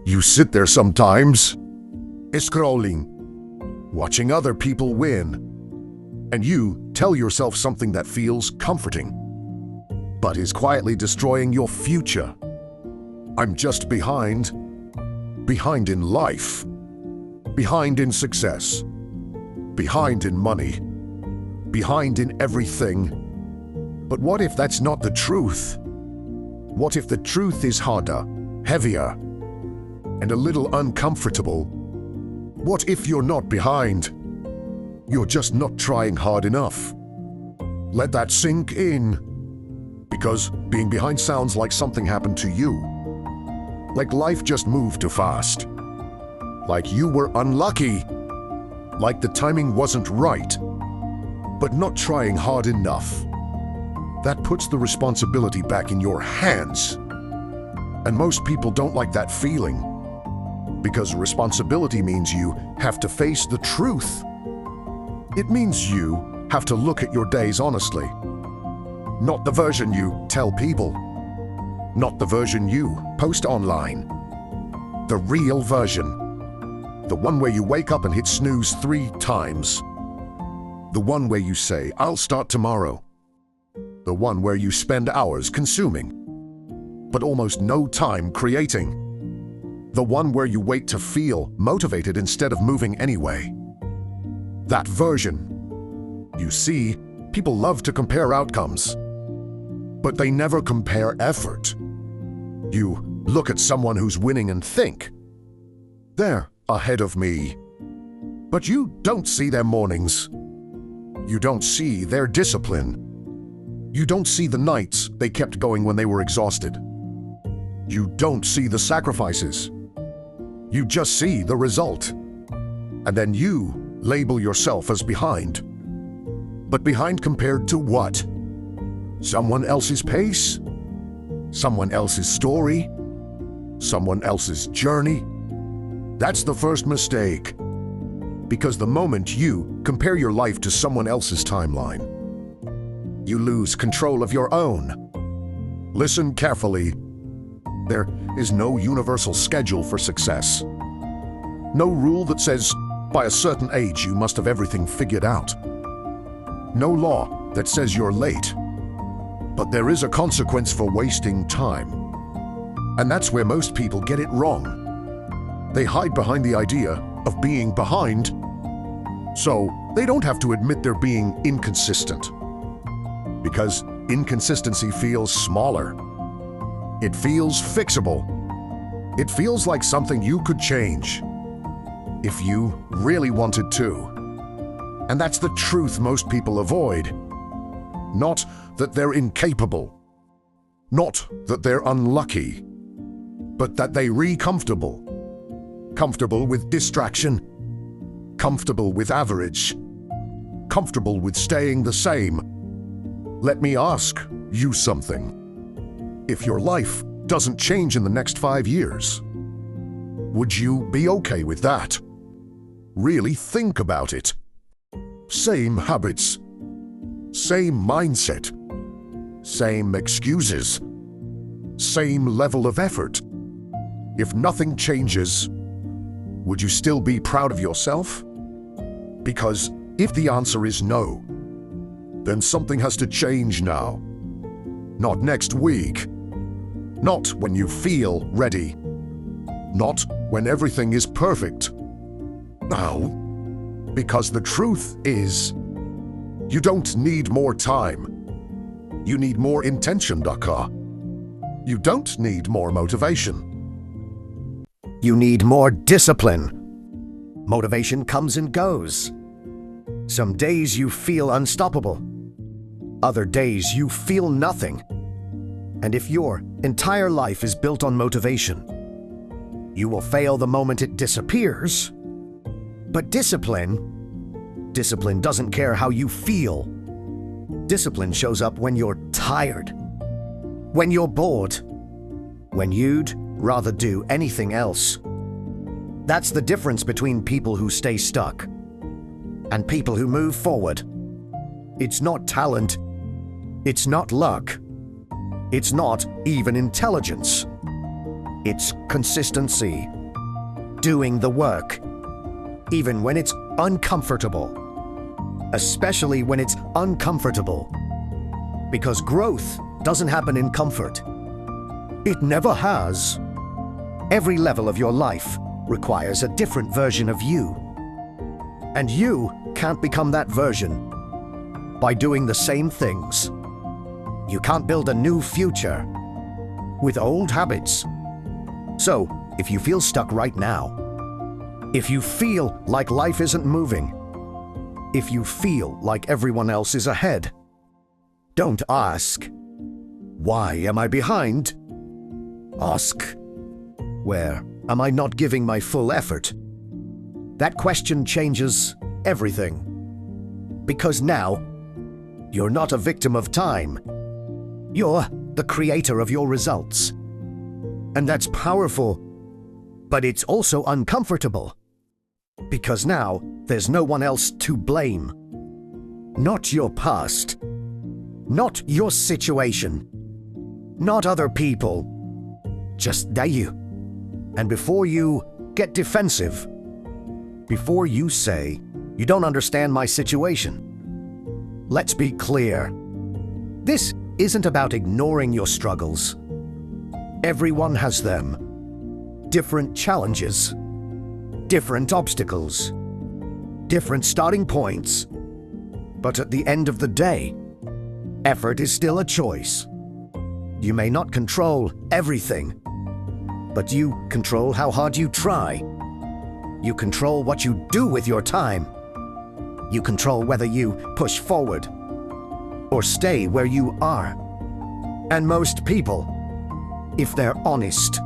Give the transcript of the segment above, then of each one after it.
You sit there sometimes, scrolling, watching other people win, and you tell yourself something that feels comforting, but is quietly destroying your future. I'm just behind in life, behind in success, behind in money, behind in everything. But what if that's not the truth? What if the truth is harder, heavier, and a little uncomfortable? What if you're not behind? You're just not trying hard enough. Let that sink in. Because being behind sounds like something happened to you. Like life just moved too fast. Like you were unlucky. Like the timing wasn't right. But not trying hard enough. That puts the responsibility back in your hands. And most people don't like that feeling. Because responsibility means you have to face the truth. It means you have to look at your days honestly. Not the version you tell people. Not the version you post online. The real version. The one where you wake up and hit snooze 3 times. The one where you say, I'll start tomorrow. The one where you spend hours consuming, but almost no time creating. The one where you wait to feel motivated instead of moving anyway. That version. You see, people love to compare outcomes, but they never compare effort. You look at someone who's winning and think, they're ahead of me. But you don't see their mornings. You don't see their discipline. You don't see the nights they kept going when they were exhausted. You don't see the sacrifices. You just see the result. And then you label yourself as behind. But behind compared to what? Someone else's pace? Someone else's story? Someone else's journey? That's the first mistake. Because the moment you compare your life to someone else's timeline, you lose control of your own. Listen carefully. There is no universal schedule for success. No rule that says by a certain age you must have everything figured out. No law that says you're late. But there is a consequence for wasting time. And that's where most people get it wrong. They hide behind the idea of being behind, so they don't have to admit they're being inconsistent. Because inconsistency feels smaller. It feels fixable. It feels like something you could change if you really wanted to. And that's the truth most people avoid. Not that they're incapable. Not that they're unlucky. But that they're comfortable. Comfortable with distraction. Comfortable with average. Comfortable with staying the same. Let me ask you something. If your life doesn't change in the next 5 years, would you be okay with that? Really think about it. Same habits, same mindset, same excuses, same level of effort. If nothing changes, would you still be proud of yourself? Because if the answer is no, then something has to change now. Not next week. Not when you feel ready. Not when everything is perfect. No. Because the truth is, you don't need more time. You need more intention, Dakar. You don't need more motivation. You need more discipline. Motivation comes and goes. Some days you feel unstoppable. Other days you feel nothing. And if your entire life is built on motivation, you will fail the moment it disappears. But discipline doesn't care how you feel. Discipline shows up when you're tired, when you're bored, when you'd rather do anything else. That's the difference between people who stay stuck and people who move forward. It's not talent. It's not luck. It's not even intelligence. It's consistency. doing the work, even when it's uncomfortable. Especially when it's uncomfortable. Because growth doesn't happen in comfort. It never has. Every level of your life requires a different version of you. And you can't become that version by doing the same things. You can't build a new future with old habits. So, if you feel stuck right now, if you feel like life isn't moving, if you feel like everyone else is ahead, don't ask, "Why am I behind?" Ask, "Where am I not giving my full effort?" That question changes everything. Because now, you're not a victim of time. You're the creator of your results. And that's powerful, but it's also uncomfortable. Because now, there's no one else to blame. Not your past. Not your situation. Not other people. Just you. And before you get defensive, before you say, "You don't understand my situation," let's be clear. This isn't about ignoring your struggles. Everyone has them. Different challenges. Different obstacles. Different starting points. But at the end of the day, effort is still a choice. You may not control everything, but you control how hard you try. You control what you do with your time. You control whether you push forward or stay where you are. And most people, if they're honest,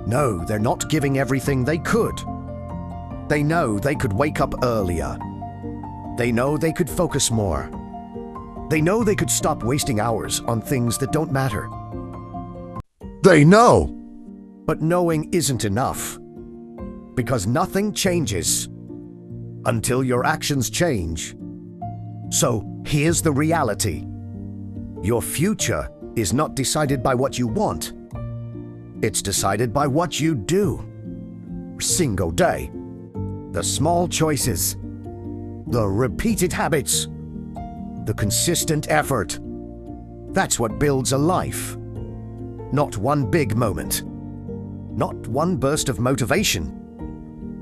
know they're not giving everything they could. They know they could wake up earlier. They know they could focus more. They know they could stop wasting hours on things that don't matter. They know. But knowing isn't enough. Because nothing changes until your actions change. So here's the reality. Your future is not decided by what you want. It's decided by what you do. Single day. The small choices. The repeated habits. The consistent effort. That's what builds a life. Not one big moment. Not one burst of motivation.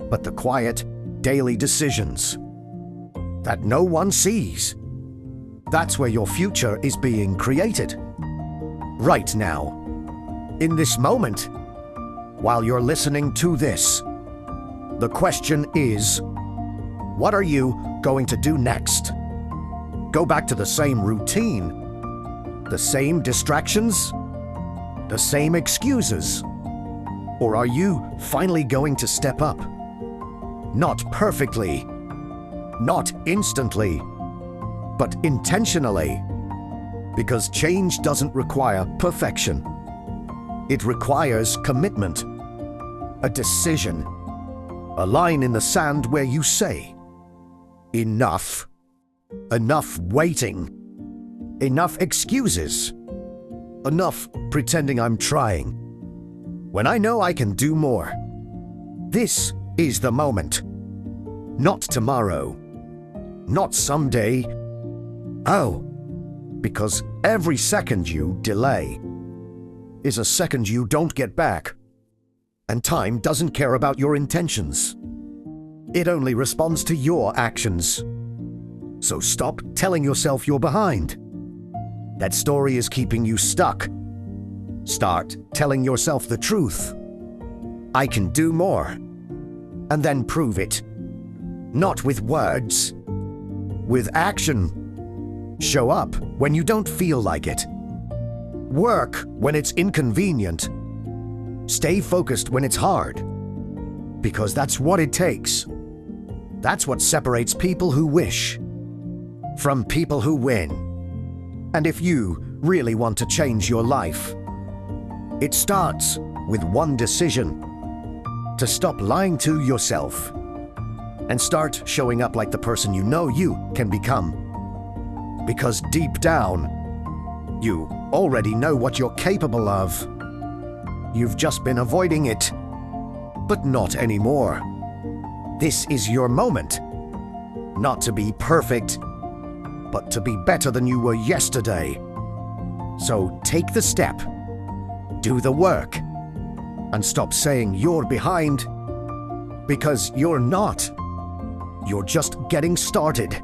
But the quiet, daily decisions that no one sees. That's where your future is being created. Right now. In this moment. While you're listening to this. The question is, what are you going to do next? Go back to the same routine? The same distractions? The same excuses? Or are you finally going to step up? Not perfectly, not instantly, but intentionally. Because change doesn't require perfection. It requires commitment, a decision, a line in the sand where you say, "Enough. Enough waiting. Enough excuses. Enough pretending I'm trying. When I know I can do more. This is the moment. Not tomorrow. Not someday. Oh, because every second you delay is a second you don't get back. And time doesn't care about your intentions. It only responds to your actions. So stop telling yourself you're behind. That story is keeping you stuck. Start telling yourself the truth. I can do more. And then prove it. Not with words. With action. Show up when you don't feel like it. Work when it's inconvenient. Stay focused when it's hard. Because that's what it takes. That's what separates people who wish from people who win. And if you really want to change your life, it starts with one decision. To stop lying to yourself and start showing up like the person you know you can become. Because deep down, you already know what you're capable of. You've just been avoiding it. but not anymore. This is your moment. Not to be perfect, but to be better than you were yesterday. So take the step, do the work, and stop saying you're behind, because you're not. You're just getting started.